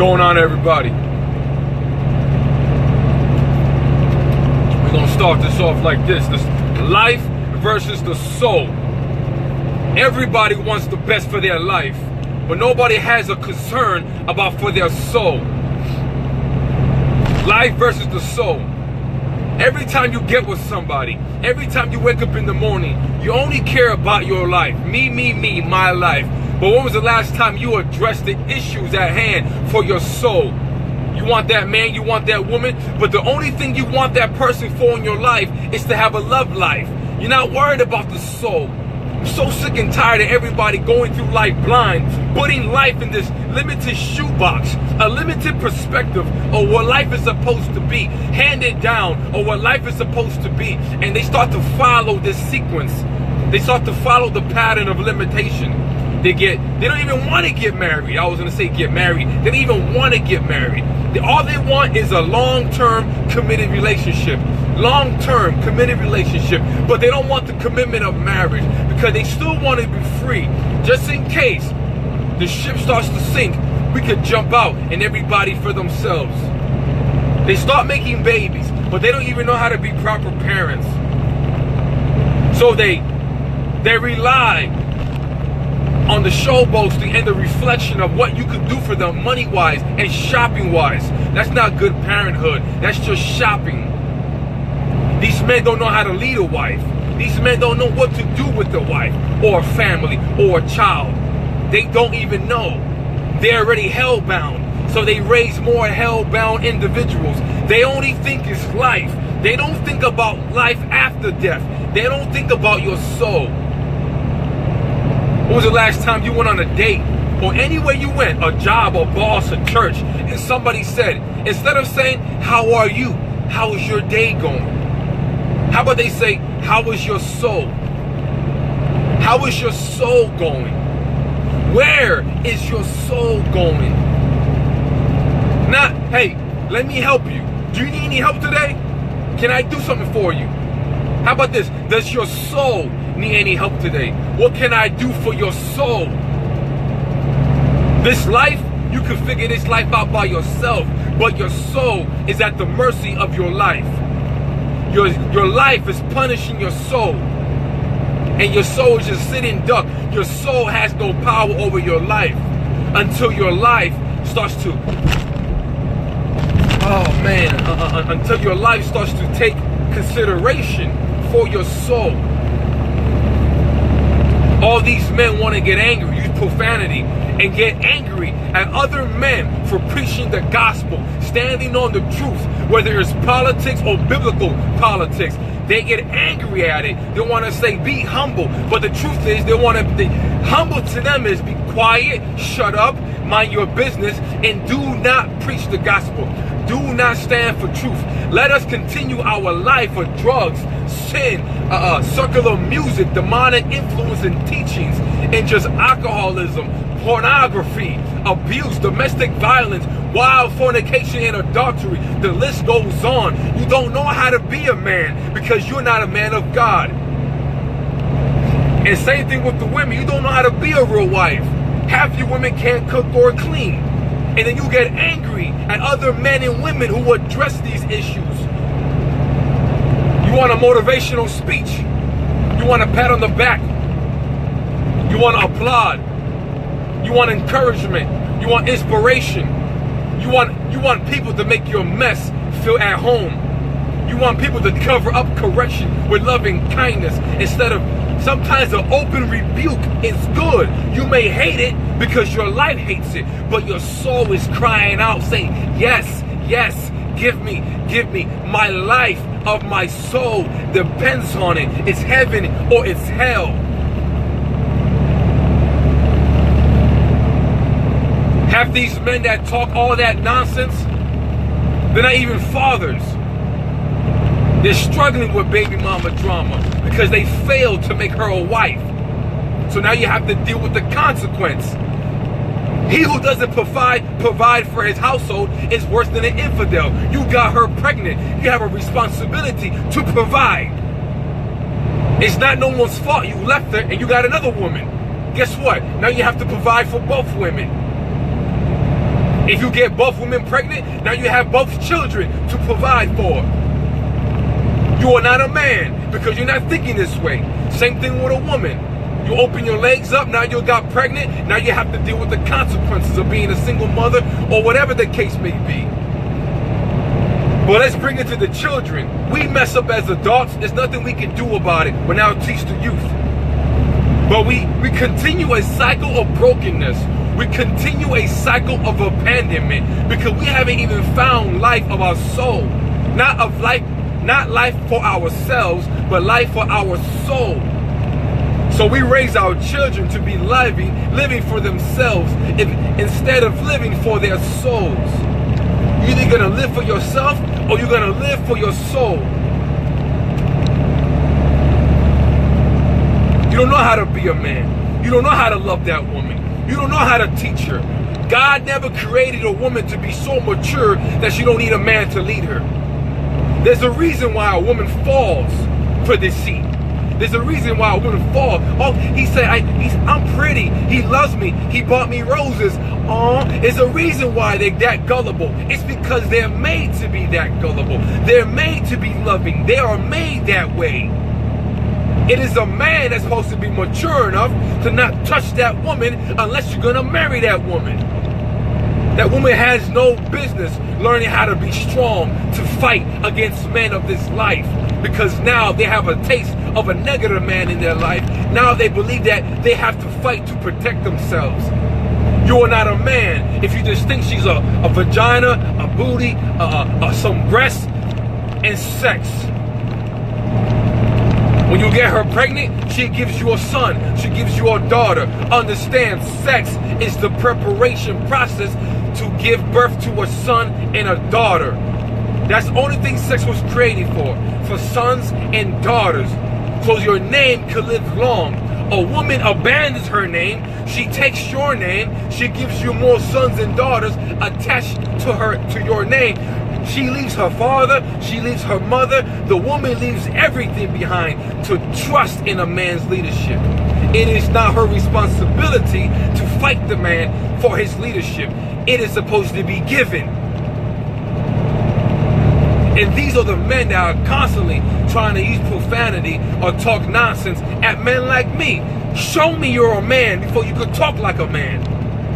Going on, everybody? We're gonna start this off like this: life versus the soul. Everybody wants the best for their life, but nobody has a concern about for their soul. Life versus the soul. Every time you get with somebody, every time you wake up in the morning, you only care about your life. Me, my life. But when was the last time you addressed the issues at hand for your soul? You want that man, you want that woman, but the only thing you want that person for in your life is to have a love life. You're not worried about the soul. I'm so sick and tired of everybody going through life blind, putting life in this limited shoebox, a limited perspective of what life is supposed to be, handed down, or what life is supposed to be, and they start to follow this sequence. They start to follow the pattern of limitation. They don't even want to get married. I was going to say get married. They don't even want to get married. All they want is a long-term committed relationship. Long-term committed relationship. But they don't want the commitment of marriage because they still want to be free. Just in case the ship starts to sink, we could jump out and everybody for themselves. They start making babies, but they don't even know how to be proper parents. So they rely on the show boasting and the reflection of what you could do for them money-wise and shopping-wise. That's not good parenthood. That's just shopping. These men don't know how to lead a wife. These men don't know what to do with a wife or a family or a child. They don't even know. They're already hell-bound. So they raise more hell-bound individuals. They only think it's life. They don't think about life after death. They don't think about your soul. When was the last time you went on a date or anywhere you went, a job, a boss, a church, and somebody said, instead of saying, how are you? How is your day going? How about they say, how is your soul? How is your soul going? Where is your soul going? Not, hey, let me help you. Do you need any help today? Can I do something for you? How about this? Does your soul need any help today? What can I do for your soul? This life, you can figure this life out by yourself, but your soul is at the mercy of your life. Your life is punishing your soul, and your soul is just sitting duck. Your soul has no power over your life until your life starts to, until your life starts to take consideration for your soul. All these men want to get angry, use profanity, and get angry at other men for preaching the gospel, standing on the truth, whether it's politics or biblical politics. They get angry at it. They want to say, be humble. But the truth is, they want to, humble to them is be quiet, shut up, mind your business, and do not preach the gospel. Do not stand for truth. Let us continue our life of drugs, sin, circular music, demonic influence and teachings, and just alcoholism, pornography, abuse, domestic violence, wild fornication and adultery. The list goes on. You don't know how to be a man because you're not a man of God. And same thing with the women. You don't know how to be a real wife. Half you women can't cook or clean. And then you get angry at other men and women who address these issues. You want a motivational speech. You want a pat on the back. You want to applaud. You want encouragement. You want inspiration. You want people to make your mess feel at home. You want people to cover up correction with loving kindness instead of sometimes an open rebuke is good. You may hate it because your life hates it, but your soul is crying out saying, yes, yes, give me. My life of my soul depends on it. It's heaven or it's hell. Half these men that talk all that nonsense, they're not even fathers. They're struggling with baby mama drama because they failed to make her a wife. So now you have to deal with the consequence. He who doesn't provide for his household is worse than an infidel. You got her pregnant. You have a responsibility to provide. It's not no one's fault you left her and you got another woman. Guess what? Now you have to provide for both women. If you get both women pregnant, now you have both children to provide for. You are not a man because you're not thinking this way. Same thing with a woman. You open your legs up, now you got pregnant, now you have to deal with the consequences of being a single mother or whatever the case may be. But let's bring it to the children. We mess up as adults, there's nothing we can do about it. We're now teach the youth. But we continue a cycle of brokenness. We continue a cycle of abandonment because we haven't even found life of our soul. Not life for ourselves, but life for our soul. So we raise our children to be living for themselves instead of living for their souls. You're either gonna live for yourself or you're gonna live for your soul. You don't know how to be a man. You don't know how to love that woman. You don't know how to teach her. God never created a woman to be so mature that she don't need a man to lead her. There's a reason why a woman falls for deceit. There's a reason why a woman falls. Oh, he said, I'm pretty. He loves me. He bought me roses. Oh, there's a reason why they're that gullible. It's because they're made to be that gullible. They're made to be loving. They are made that way. It is a man that's supposed to be mature enough to not touch that woman unless you're going to marry that woman. That woman has no business learning how to be strong to fight against men of this life, because now they have a taste of a negative man in their life. Now they believe that they have to fight to protect themselves. You are not a man if you just think she's a vagina, a booty, some breasts, and sex. When you get her pregnant, she gives you a son. She gives you a daughter. Understand, sex is the preparation process to give birth to a son and a daughter. That's the only thing sex was created for sons and daughters. So your name could live long. A woman abandons her name. She takes your name. She gives you more sons and daughters attached to your name. She leaves her father, she leaves her mother. The woman leaves everything behind to trust in a man's leadership. It is not her responsibility to fight the man for his leadership. It is supposed to be given. And these are the men that are constantly trying to use profanity or talk nonsense at men like me. Show me you're a man before you could talk like a man.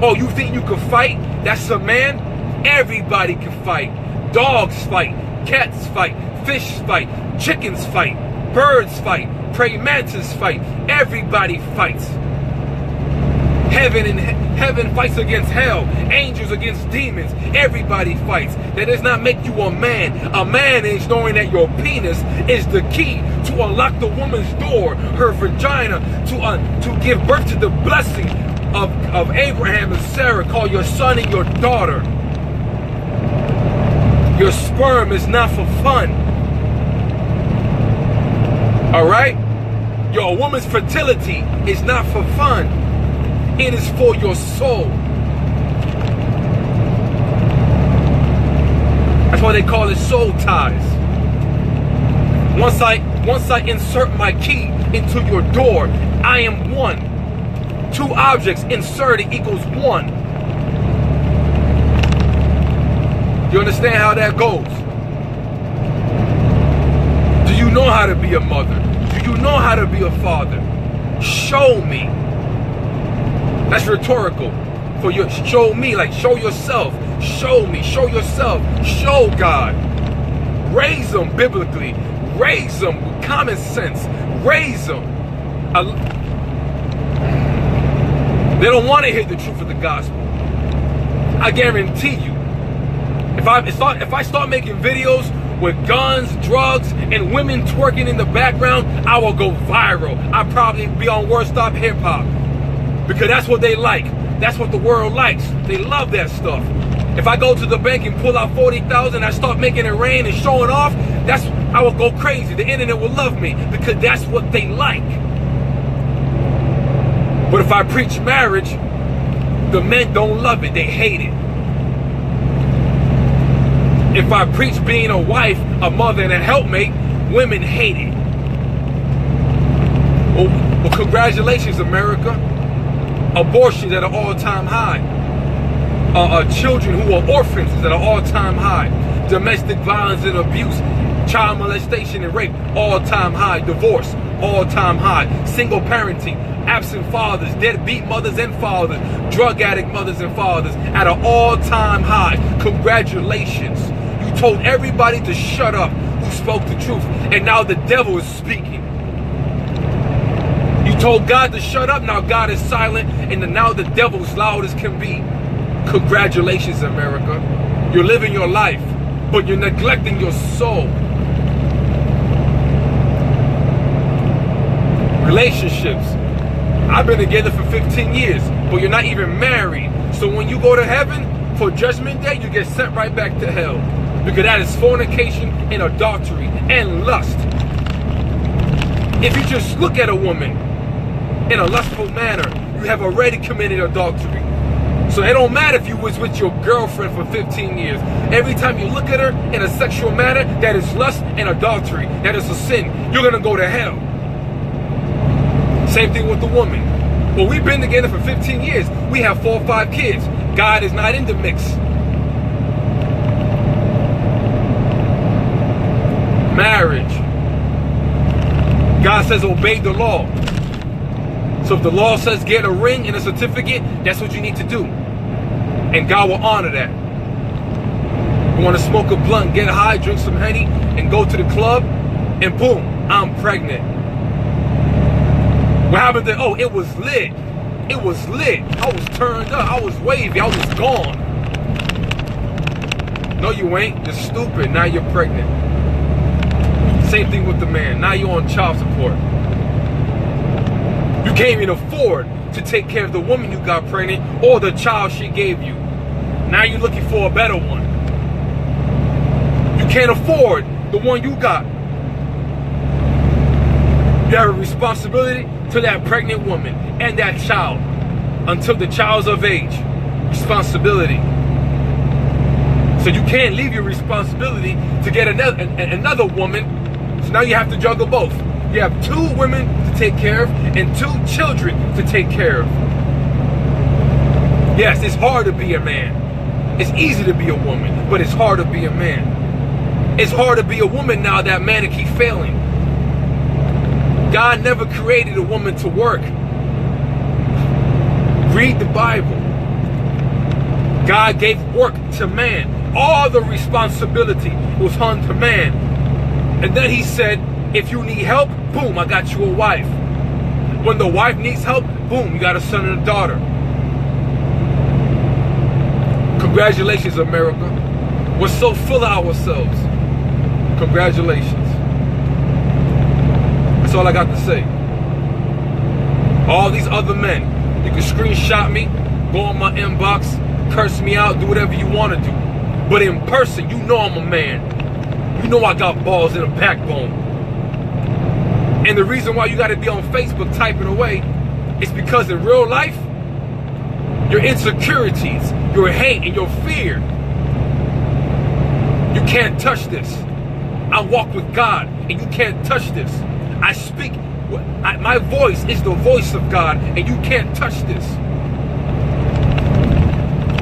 Oh, you think you can fight? That's a man? Everybody can fight. Dogs fight, cats fight, fish fight, chickens fight, birds fight, praying mantis fight. Everybody fights. Heaven fights against hell, angels against demons. Everybody fights. That does not make you a man. A man is knowing that your penis is the key to unlock the woman's door, her vagina, to give birth to the blessing of Abraham and Sarah. Call your son and your daughter. Your sperm is not for fun. Alright? Your woman's fertility is not for fun. It is for your soul. That's why they call it soul ties. Once I insert my key into your door, I am one. Two objects inserted equals one. You understand how that goes? Do you know how to be a mother? Do you know how to be a father? Show me. That's rhetorical. For your show me, like show yourself. Show me. Show yourself. Show God. Raise them biblically. Raise them with common sense. Raise them. They don't want to hear the truth of the gospel. I guarantee you. If I start making videos with guns, drugs, and women twerking in the background, I will go viral. I'll probably be on Word Stop Hip Hop. Because that's what they like. That's what the world likes. They love that stuff. If I go to the bank and pull out 40,000, I start making it rain and showing off, I will go crazy. The internet will love me because that's what they like. But if I preach marriage, the men don't love it. They hate it. If I preach being a wife, a mother, and a helpmate, women hate it. Well, congratulations, America. Abortion's at an all-time high. children who are orphans is at an all-time high. Domestic violence and abuse, child molestation and rape, all-time high. Divorce, all-time high. Single parenting, absent fathers, deadbeat mothers and fathers, drug addict mothers and fathers at an all-time high. Congratulations. You told everybody to shut up who spoke the truth, and now the devil is speaking. You told God to shut up, now God is silent, and now the devil is loud as can be. Congratulations, America. You're living your life, but you're neglecting your soul. Relationships. I've been together for 15 years, but you're not even married. So when you go to heaven for judgment day, you get sent right back to hell. Because that is fornication and adultery and lust. If you just look at a woman in a lustful manner, you have already committed adultery. So it don't matter if you was with your girlfriend for 15 years. Every time you look at her in a sexual manner, that is lust and adultery. That is a sin. You're going to go to hell. Same thing with the woman. Well, we've been together for 15 years. We have 4 or 5 kids. God is not in the mix. Marriage. God says obey the law. So if the law says get a ring and a certificate, that's what you need to do. And God will honor that. You want to smoke a blunt, get high, drink some Henny, and go to the club, and boom, I'm pregnant. What happened then? Oh, it was lit. It was lit. I was turned up. I was wavy. I was gone. No, you ain't. You're stupid. Now you're pregnant. Same thing with the man. Now you're on child support. You can't even afford to take care of the woman you got pregnant or the child she gave you. Now you're looking for a better one. You can't afford the one you got. You have a responsibility to that pregnant woman and that child until the child's of age. Responsibility. So you can't leave your responsibility to get another woman. So now you have to juggle both. You have 2 women to take care of and 2 children to take care of. Yes, it's hard to be a man. It's easy to be a woman, but it's hard to be a man. It's hard to be a woman now that man keep failing. God never created a woman to work. Read the Bible. God gave work to man. All the responsibility was unto man. And then he said, if you need help, boom, I got you a wife. When the wife needs help, boom, you got a son and a daughter. Congratulations, America. We're so full of ourselves. Congratulations. That's all I got to say. All these other men, you can screenshot me, go on my inbox, curse me out, do whatever you want to do. But in person, you know I'm a man. You know I got balls and a backbone. And the reason why you got to be on Facebook typing away is because in real life, your insecurities, your hate, and your fear, you can't touch this. I walk with God, and you can't touch this. I speak, my voice is the voice of God, and you can't touch this.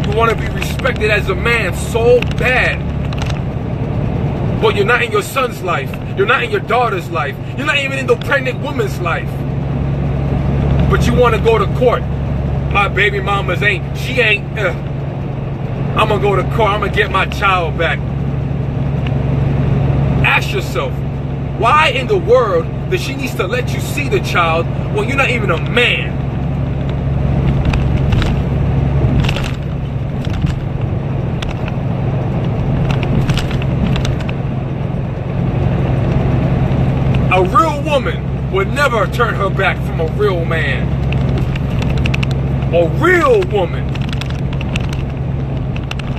You want to be respected as a man so bad, but you're not in your son's life. You're not in your daughter's life. You're not even in the pregnant woman's life. But you want to go to court. My baby mama's she ain't. I'm going to go to court. I'm going to get my child back. Ask yourself, why in the world does she need to let you see the child when you're not even a man? A real woman would never turn her back from a real man. A real woman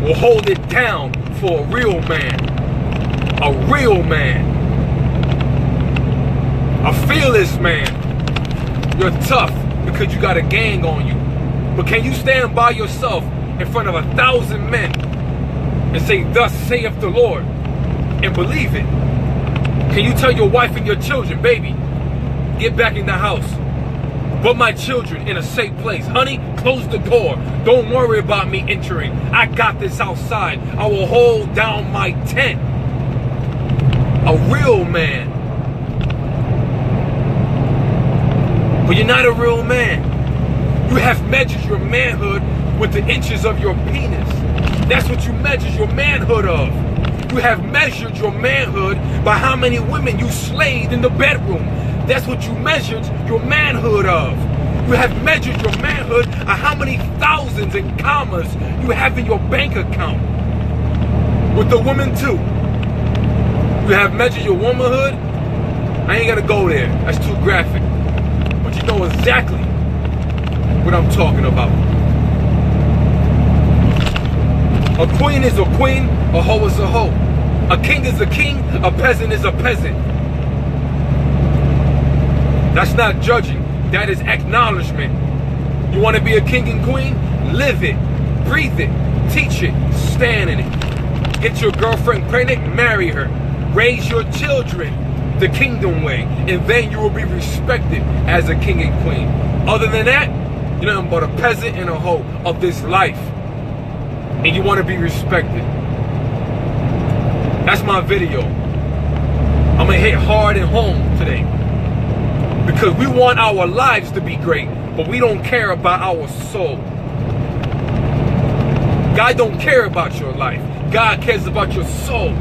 will hold it down for a real man. A real man. A fearless man. You're tough because you got a gang on you. But can you stand by yourself in front of 1,000 men and say, thus saith the Lord, and believe it? Can you tell your wife and your children, baby, get back in the house, but my children in a safe place. Honey, close the door. Don't worry about me entering. I got this outside. I will hold down my tent. A real man. But you're not a real man. You have measured your manhood with the inches of your penis. That's what you measure your manhood of. You have measured your manhood by how many women you slayed in the bedroom. That's what you measured your manhood of. You have measured your manhood of how many thousands and commas you have in your bank account. With the woman too. You have measured your womanhood. I ain't gonna go there. That's too graphic. But you know exactly what I'm talking about. A queen is a queen, a hoe is a hoe. A king is a king, a peasant is a peasant. That's not judging, that is acknowledgement. You want to be a king and queen? Live it, breathe it, teach it, stand in it. Get your girlfriend pregnant, marry her. Raise your children the kingdom way, and then you will be respected as a king and queen. Other than that, you're nothing but a peasant and a hoe of this life. And you want to be respected. That's my video. I'm going to hit hard and home today. Because we want our lives to be great, but we don't care about our soul. God don't care about your life. God cares about your soul.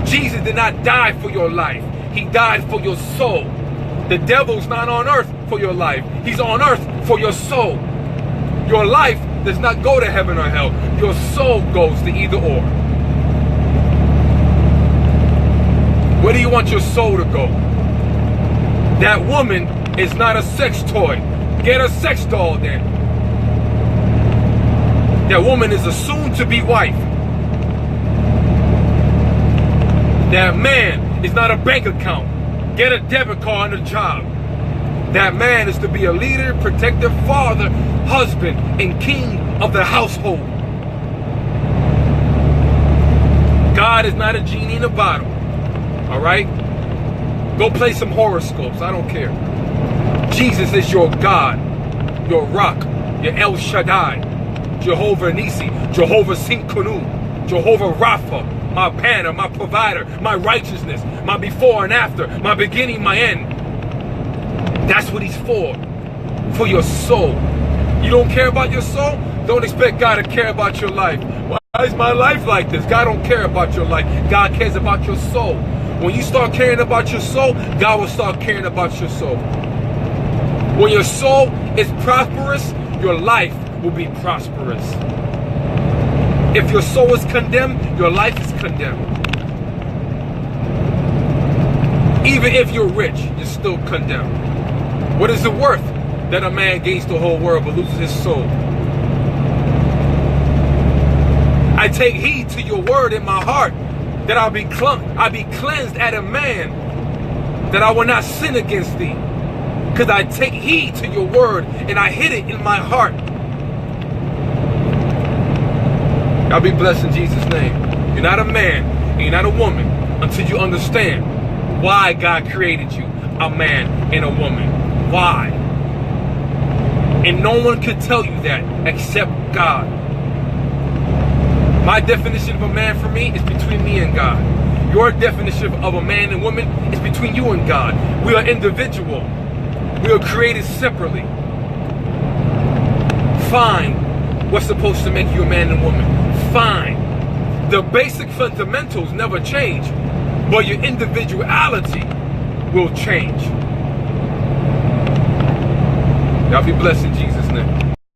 Jesus did not die for your life. He died for your soul. The devil's not on earth for your life. He's on earth for your soul. Your life does not go to heaven or hell. Your soul goes to either or. Where do you want your soul to go? That woman is not a sex toy. Get a sex doll then. That woman is a soon-to-be wife. That man is not a bank account. Get a debit card on the job. That man is to be a leader, protector, father, husband, and king of the household. God is not a genie in a bottle. All right? Go play some horoscopes. I don't care. Jesus is your God, your rock, your El Shaddai, Jehovah Nisi, Jehovah Sinkanu, Jehovah Rapha, my banner, my provider, my righteousness, my before and after, my beginning, my end. That's what he's for your soul. You don't care about your soul? Don't expect God to care about your life. Why is my life like this? God don't care about your life. God cares about your soul. When you start caring about your soul, God will start caring about your soul. When your soul is prosperous, your life will be prosperous. If your soul is condemned, your life is condemned. Even if you're rich, you're still condemned. What is it worth that a man gains the whole world but loses his soul? I take heed to your word in my heart, that I'll be cleansed at a man, that I will not sin against thee. Because I take heed to your word and I hid it in my heart. I'll be blessed in Jesus' name. You're not a man and you're not a woman until you understand why God created you, a man and a woman. Why? And no one could tell you that except God. My definition of a man for me is between me and God. Your definition of a man and woman is between you and God. We are individual. We are created separately. Find what's supposed to make you a man and woman. Find. The basic fundamentals never change, but your individuality will change. Y'all be blessed in Jesus.